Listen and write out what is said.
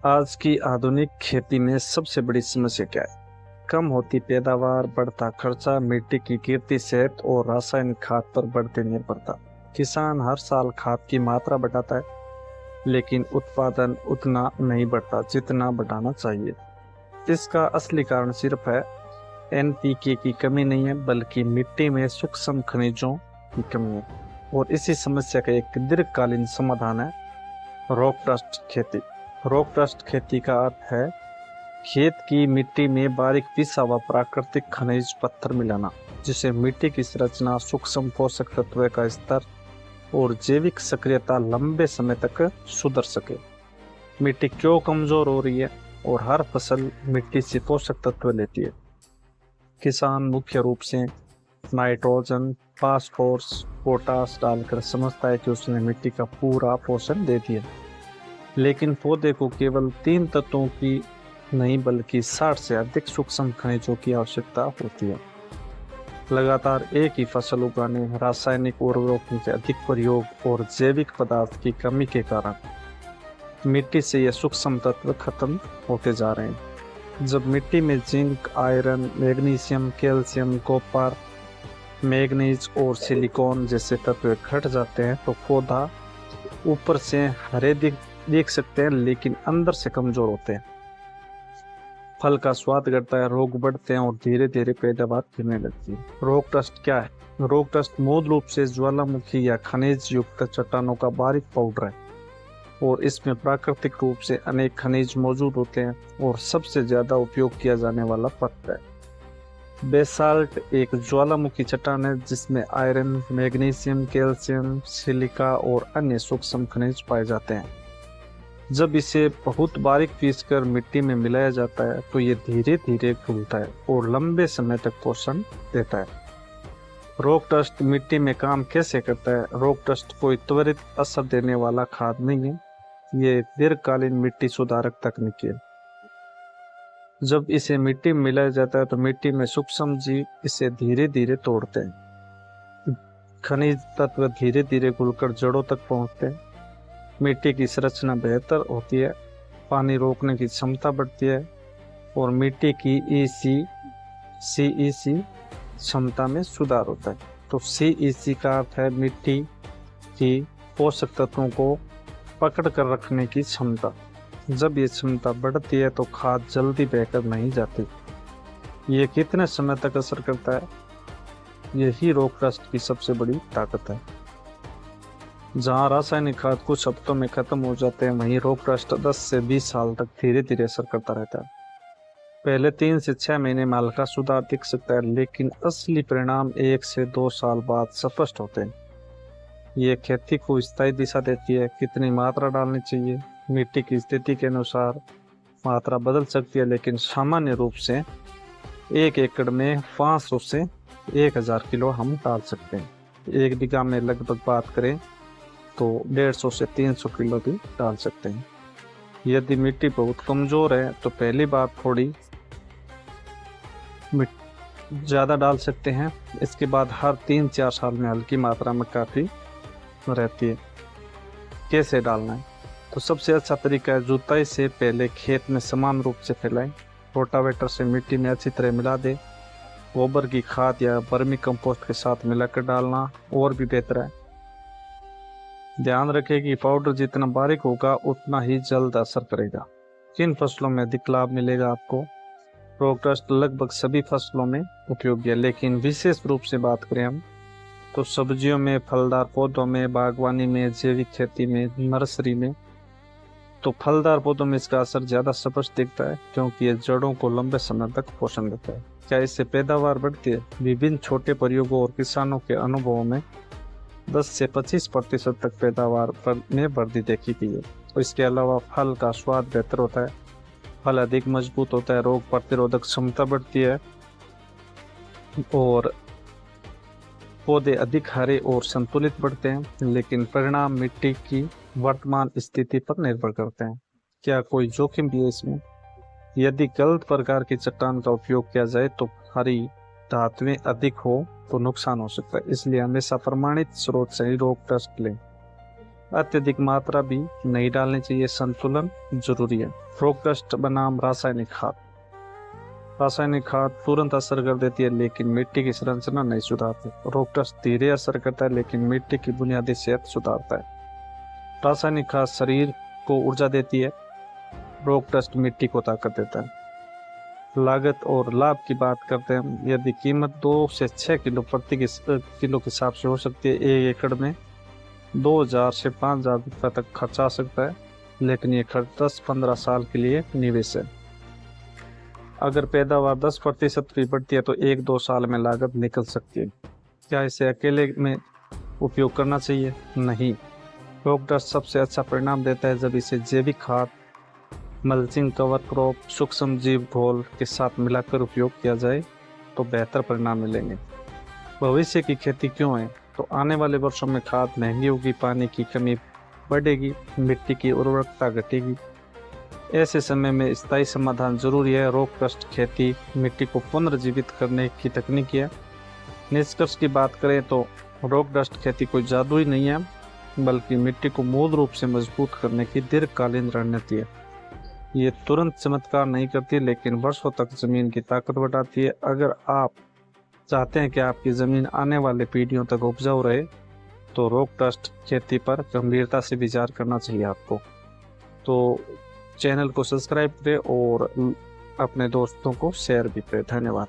आज की आधुनिक खेती में सबसे बड़ी समस्या क्या है? कम होती पैदावार, बढ़ता खर्चा, मिट्टी की गिरती सेहत और रासायनिक खाद पर बढ़ती निर्भरता। किसान हर साल खाद की मात्रा बढ़ाता है, लेकिन उत्पादन उतना नहीं बढ़ता जितना बढ़ाना चाहिए। इसका असली कारण सिर्फ है एनपीके की कमी नहीं है, बल्कि मिट्टी में सूक्ष्म खनिजों की कमी है। और इसी समस्या का एक दीर्घकालीन समाधान है रॉक डस्ट खेती। रॉक डस्ट खेती का अर्थ है खेत की मिट्टी में बारीक पिसा हुआ प्राकृतिक खनिज पत्थर मिलाना, जिससे मिट्टी की संरचना, सूक्ष्म पोषक तत्व का स्तर और जैविक सक्रियता लंबे समय तक सुधर सके। मिट्टी क्यों कमजोर हो रही है और हर फसल मिट्टी से पोषक तत्व लेती है? किसान मुख्य रूप से नाइट्रोजन, फास्फोरस, पोटास डालकर समझता है कि उसने मिट्टी का पूरा पोषण दे दिया, लेकिन पौधे को केवल 3 तत्वों की नहीं बल्कि 60 से अधिक सूक्ष्म खनिजों की आवश्यकता होती है। लगातार एक ही फसल उगाने, रासायनिक उर्वरकों के अधिक प्रयोग और जैविक पदार्थ की कमी के कारण मिट्टी से ये सूक्ष्म तत्व खत्म होते जा रहे हैं। जब मिट्टी में zinc, iron, magnesium, calcium, copper, manganese और सिलिकॉन जैसे तत्व घट जाते हैं तो पौधा ऊपर से हरे देख सकते हैं, लेकिन अंदर से कमजोर होते हैं। फल का स्वाद घटता है, रोग बढ़ते हैं और धीरे धीरे पैदावार गिरने लगती है। रॉक डस्ट क्या है? रॉक डस्ट मूल रूप से ज्वालामुखी या खनिज युक्त चट्टानों का बारीक पाउडर है और इसमें प्राकृतिक रूप से अनेक खनिज मौजूद होते हैं और सबसे ज्यादा उपयोग किया जाने वाला पत्थर है बेसाल्ट। एक ज्वालामुखी चट्टान है जिसमें आयरन, मैग्नीशियम, कैल्शियम, सिलिका और अन्य सूक्ष्म खनिज पाए जाते हैं। जब इसे बहुत बारीक पीसकर मिट्टी में मिलाया जाता है तो ये धीरे धीरे घुलता है और लंबे समय तक पोषण देता है। रॉक डस्ट मिट्टी में काम कैसे करता है? रॉक डस्ट कोई त्वरित असर देने वाला खाद नहीं है, ये दीर्घकालीन मिट्टी सुधारक तकनीक है। जब इसे मिट्टी में मिलाया जाता है तो मिट्टी में सूक्ष्म जीव इसे धीरे धीरे तोड़ते हैं। खनिज तत्व धीरे धीरे घुलकर जड़ों तक पहुंचते हैं। मिट्टी की संरचना बेहतर होती है, पानी रोकने की क्षमता बढ़ती है और मिट्टी की सीईसी क्षमता में सुधार होता है। तो सीईसी का अर्थ है मिट्टी की पोषक तत्वों को पकड़ कर रखने की क्षमता। जब ये क्षमता बढ़ती है तो खाद जल्दी बहकर नहीं जाती। ये कितने समय तक असर करता है? यही रॉक डस्ट की सबसे बड़ी ताकत है। जहां रासायनिक खाद कुछ हफ्तों में खत्म हो जाते हैं, वहीं रॉक डस्ट 10 से 20 साल तक धीरे धीरे असर करता रहता है। पहले 3 से 6 महीने में हल्का सुधार दिख सकता है, लेकिन असली परिणाम 1 से 2 साल बाद स्पष्ट होते हैं। ये खेती को स्थायी दिशा देती है। कितनी मात्रा डालनी चाहिए? मिट्टी की स्थिति के अनुसार मात्रा बदल सकती है, लेकिन सामान्य रूप से 1 एकड़ में 500 से 1000 किलो हम डाल सकते हैं। 1 बीघा में लगभग बात करें तो 150 से 300 किलो भी डाल सकते हैं। यदि मिट्टी बहुत कमजोर है तो पहली बार थोड़ी ज़्यादा डाल सकते हैं, इसके बाद हर 3-4 साल में हल्की मात्रा में काफ़ी रहती है। कैसे डालना है? तो सबसे अच्छा तरीका है जुताई से पहले खेत में समान रूप से फैलाएं। रोटावेटर से मिट्टी में अच्छी तरह मिला दें। गोबर की खाद या वर्मी कंपोस्ट के साथ मिलाकर डालना और भी बेहतर है। ध्यान रखें कि पाउडर जितना बारीक होगा उतना ही जल्द असर करेगा। किन फसलों में अधिक लाभ मिलेगा आपको? रॉक डस्ट लगभग सभी फसलों में उपयोगी है, लेकिन विशेष रूप से बात करें हम तो सब्जियों में, फलदार पौधों में, बागवानी में, जैविक खेती में, नर्सरी में। तो फलदार पौधों में इसका असर ज़्यादा स्पष्ट दिखता है क्योंकि ये जड़ों को लंबे समय तक पोषण देता है। क्या इससे पैदावार बढ़ती है? विभिन्न छोटे प्रयोगों और किसानों के अनुभवों में 10 से 25% तक पैदावार में वृद्धि देखी गई है। तो इसके अलावा फल का स्वाद बेहतर होता है, फल अधिक मजबूत होता है, रोग प्रतिरोधक क्षमता बढ़ती है और पौधे अधिक हरे और संतुलित बढ़ते हैं। लेकिन परिणाम मिट्टी की वर्तमान स्थिति पर निर्भर करते हैं। क्या कोई जोखिम भी है इसमें? यदि गलत प्रकार की चट्टान का उपयोग किया जाए तो हरी धातुएं अधिक हो तो नुकसान हो सकता है। इसलिए हमेशा प्रमाणित स्रोत से ही रॉक डस्ट लें। अत्यधिक मात्रा भी नहीं डालनी चाहिए, संतुलन जरूरी है। रॉक डस्ट बनाम रासायनिक खाद। रासायनिक खाद तुरंत असर कर देती है लेकिन मिट्टी की संरचना नहीं सुधारती। रॉक डस्ट धीरे असर करता है लेकिन मिट्टी की बुनियादी सेहत सुधारता है। रासायनिक खाद शरीर को ऊर्जा देती है, रॉक डस्ट मिट्टी को ताकत देता है। लागत और लाभ की बात करते हैं, यदि कीमत 2 से 6 किलो प्रति किलो के हिसाब से हो सकती है, 1 एकड़ में 2000 से 5000 रुपये तक खर्च आ सकता है, लेकिन ये खर्च 10-15 साल के लिए निवेश है। अगर पैदावार 10% भी बढ़ती है तो 1-2 साल में लागत निकल सकती है। क्या इसे अकेले में उपयोग करना चाहिए? नहीं। रॉक डस्ट सबसे अच्छा परिणाम देता है जब इसे जैविक खाद, मल्चिंग, कवर क्रॉप, सूक्ष्म जीव घोल के साथ मिलाकर उपयोग किया जाए तो बेहतर परिणाम मिलेंगे। भविष्य की खेती क्यों है? तो आने वाले वर्षों में खाद महंगी होगी, पानी की कमी बढ़ेगी, मिट्टी की उर्वरकता घटेगी। ऐसे समय में स्थायी समाधान जरूरी है। रॉक डस्ट खेती मिट्टी को पुनर्जीवित करने की तकनीक है। निष्कर्ष की बात करें तो रॉक डस्ट खेती कोई जादू ही नहीं है, बल्कि मिट्टी को मूल रूप से मजबूत करने की दीर्घकालीन रणनीति है। ये तुरंत चमत्कार नहीं करती, लेकिन वर्षों तक जमीन की ताकत बढ़ाती है। अगर आप चाहते हैं कि आपकी जमीन आने वाले पीढ़ियों तक उपजाऊ रहे, तो रॉक डस्ट खेती पर गंभीरता से विचार करना चाहिए आपको। तो चैनल को सब्सक्राइब करें और अपने दोस्तों को शेयर भी करें। धन्यवाद।